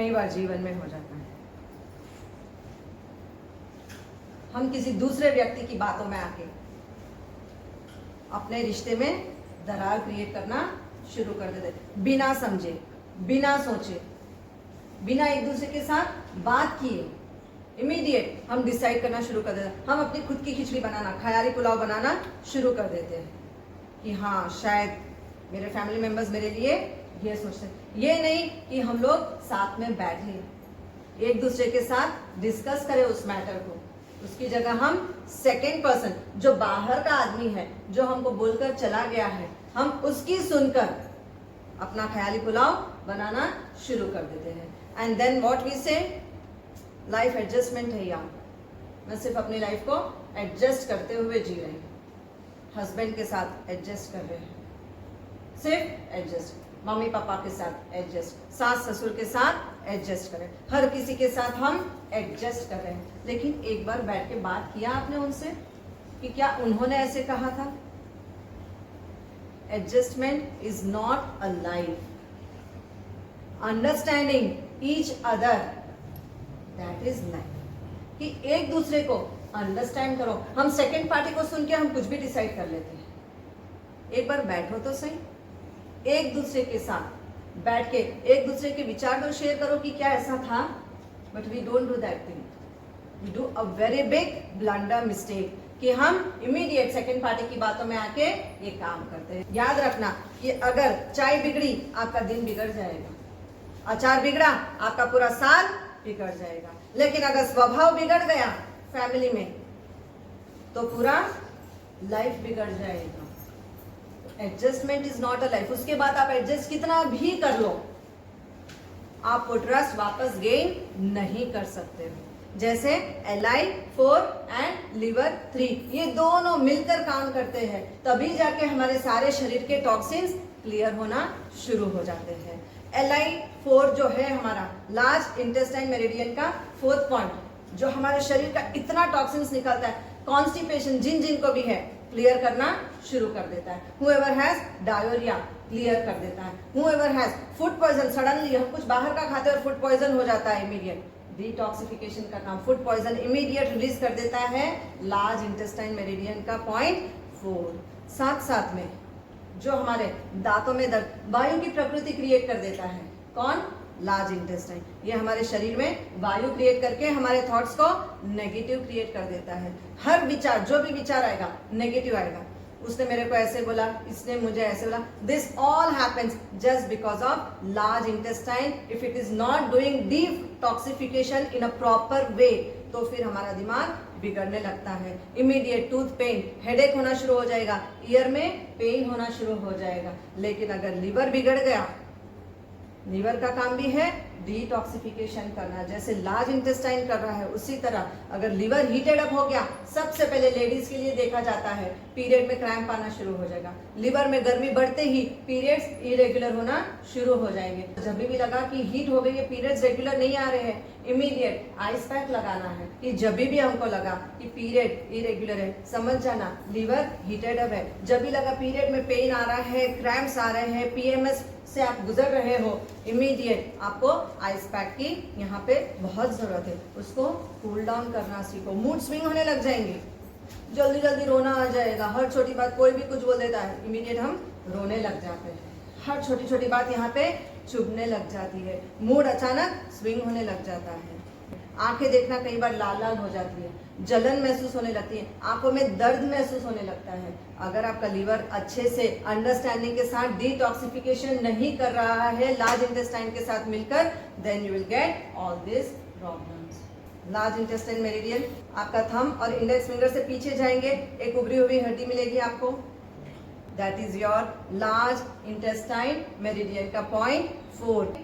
कई बार जीवन में हो जाता है। हम किसी दूसरे व्यक्ति की बातों में आके अपने रिश्ते में दरार क्रिएट करना शुरू कर देते, बिना समझे, बिना सोचे, बिना एक दूसरे के साथ बात किए इमीडिएट हम डिसाइड करना शुरू कर देते हैं। हम अपनी खुद की खिचड़ी बनाना, ख्याली पुलाव बनाना शुरू कर देते हैं कि हाँ शायद मेरे फैमिली मेंबर्स मेरे लिए ये सोचते हैं। ये नहीं कि हम लोग साथ में बैठे एक दूसरे के साथ डिस्कस करें उस मैटर को, उसकी जगह हम सेकेंड पर्सन जो बाहर का आदमी है, जो हमको बोलकर चला गया है, हम उसकी सुनकर अपना ख्याली पुलाव बनाना शुरू कर देते हैं। एंड देन व्हाट वी से, लाइफ एडजस्टमेंट है यार, मैं सिर्फ अपनी लाइफ को एडजस्ट करते हुए जी रही हूँ। हस्बैंड के साथ एडजस्ट कर रहे हैं, सिर्फ एडजस्ट, मम्मी पापा के साथ एडजस्ट, सास ससुर के साथ एडजस्ट करें, हर किसी के साथ हम एडजस्ट कर रहे हैं। लेकिन एक बार बैठ के बात किया आपने उनसे कि क्या उन्होंने ऐसे कहा था? Adjustment is not a life, understanding each other, that is life. कि एक दूसरे को अंडरस्टैंड करो। हम सेकंड पार्टी को सुन के हम कुछ भी डिसाइड कर लेते हैं। एक बार बैठो तो सही, एक दूसरे के साथ बैठ के एक दूसरे के विचार को शेयर करो कि क्या ऐसा था। But we don't do that thing, we do a very big blunder mistake कि हम इमीडिएट सेकंड पार्टी की बातों में आके ये काम करते हैं। याद रखना कि अगर चाय बिगड़ी आपका दिन बिगड़ जाएगा, अचार बिगड़ा आपका पूरा साल बिगड़ जाएगा। लेकिन अगर स्वभाव बिगड़ गया फैमिली में तो पूरा लाइफ बिगड़ जाएगा। Adjustment is not a life. उसके बाद आप एडजस्ट कितना भी कर लो, आप वो ट्रस्ट वापस गेन नहीं कर सकते हो। जैसे Li4 एंड लिवर 3 ये दोनों मिलकर काम करते हैं, तभी जाके हमारे सारे शरीर के टॉक्सिन्स क्लियर होना शुरू हो जाते हैं। Li4 जो है हमारा लार्ज इंटेस्टाइन मेरिडियन का 4th पॉइंट, जो हमारे शरीर का इतना टॉक्सिन्स निकलता है, कॉन्स्टिपेशन जिन जिन को भी है क्लियर करना शुरू कर देता है। whoever has डायोरिया क्लियर कर देता है। whoever has food poison, suddenly हम कुछ बाहर का खाते हैं और फूड पॉइजन हो जाता है, इमीडिएट डिटॉक्सिफिकेशन का काम फूड पॉइजन इमीडिएट रिलीज कर देता है लार्ज इंटेस्टाइन मेरिडियन का पॉइंट 4। साथ साथ में जो हमारे दांतों में दर्द, वायु की प्रकृति क्रिएट कर देता है, कौन? Large intestine. ये हमारे शरीर में वायु क्रिएट करके हमारे थॉट्स को नेगेटिव क्रिएट कर देता है। हर विचार, जो भी विचार आएगा नेगेटिव आएगा। उसने मेरे को ऐसे बोला, इसने मुझे ऐसे बोला, this all happens just because of large intestine. If it is not doing detoxification in a proper way तो फिर हमारा दिमाग बिगड़ने लगता है। इमीडिएट टूथ पेन, हेडेक होना शुरू हो जाएगा, ईयर में पेन होना शुरू हो जाएगा। लेकिन अगर लिवर बिगड़ गया, लीवर का काम भी है डिटॉक्सिफिकेशन करना, जैसे लार्ज इंटेस्टाइन कर रहा है उसी तरह अगर लीवर हीटेड अप हो गया, सबसे पहले लेडीज के लिए देखा जाता है पीरियड में क्रैम्प आना शुरू हो जाएगा। लिवर में गर्मी बढ़ते ही पीरियड्स इरेगुलर होना शुरू हो जाएंगे। जब भी लगा कि हीट हो गई है, पीरियड्स रेगुलर नहीं आ रहे हैं, इमीडिएट आइस पैक लगाना है। कि जब भी हमको लगा कि पीरियड इरेगुलर है, समझ जाना लीवर हीटेड अप है। जब भी लगा पीरियड में पेन आ रहा है, क्रैम्प्स आ रहे हैं, पीएमएस से आप गुजर रहे हो, इमीडिएट आपको आइस पैक की यहाँ पे बहुत जरूरत है। उसको कूल डाउन करना सीखो। मूड स्विंग होने लग जाएंगे, जल्दी जल्दी रोना आ जाएगा, हर छोटी बात कोई भी कुछ बोल देता है इमीडिएट हम रोने लग जाते हैं, हर छोटी छोटी बात यहाँ पे चुभने लग जाती है, मूड अचानक स्विंग होने लग जाता है। आंखें देखना कई बार लाल लाल हो जाती है, जलन महसूस होने लगती है, आंखों में दर्द महसूस होने लगता है। अगर आपका लीवर अच्छे से अंडरस्टैंडिंग के साथ डिटॉक्सिफिकेशन नहीं कर रहा है लार्ज इंटेस्टाइन के साथ मिलकर, then you will get all this problems. Large intestine meridian, आपका थंब और इंडेक्स फिंगर से पीछे जाएंगे, एक उभरी हुई हड्डी मिलेगी आपको, that is your large intestine meridian का पॉइंट 4।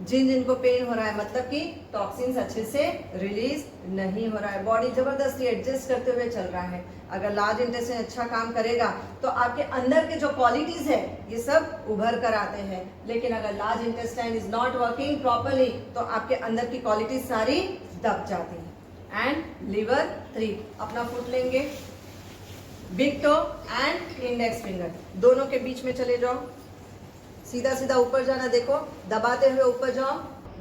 जिन जिनको पेन हो रहा है, मतलब कि टॉक्सिन्स अच्छे से रिलीज नहीं हो रहा है, बॉडी जबरदस्ती एडजस्ट करते हुए चल रहा है। अगर लार्ज इंटेस्टाइन अच्छा काम करेगा तो आपके अंदर के जो क्वालिटीज है ये सब उभर कर आते हैं। लेकिन अगर large intestine is not working properly तो आपके अंदर की क्वालिटीज सारी दब जाती है। एंड लिवर 3, अपना फुट लेंगे, big toe and index finger दोनों के बीच में चले जाओ, सीधा सीधा ऊपर जाना, देखो दबाते हुए ऊपर जाओ,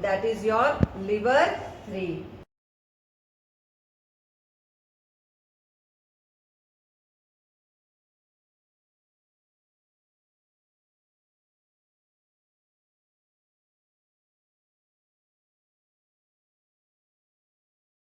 that is your liver 3.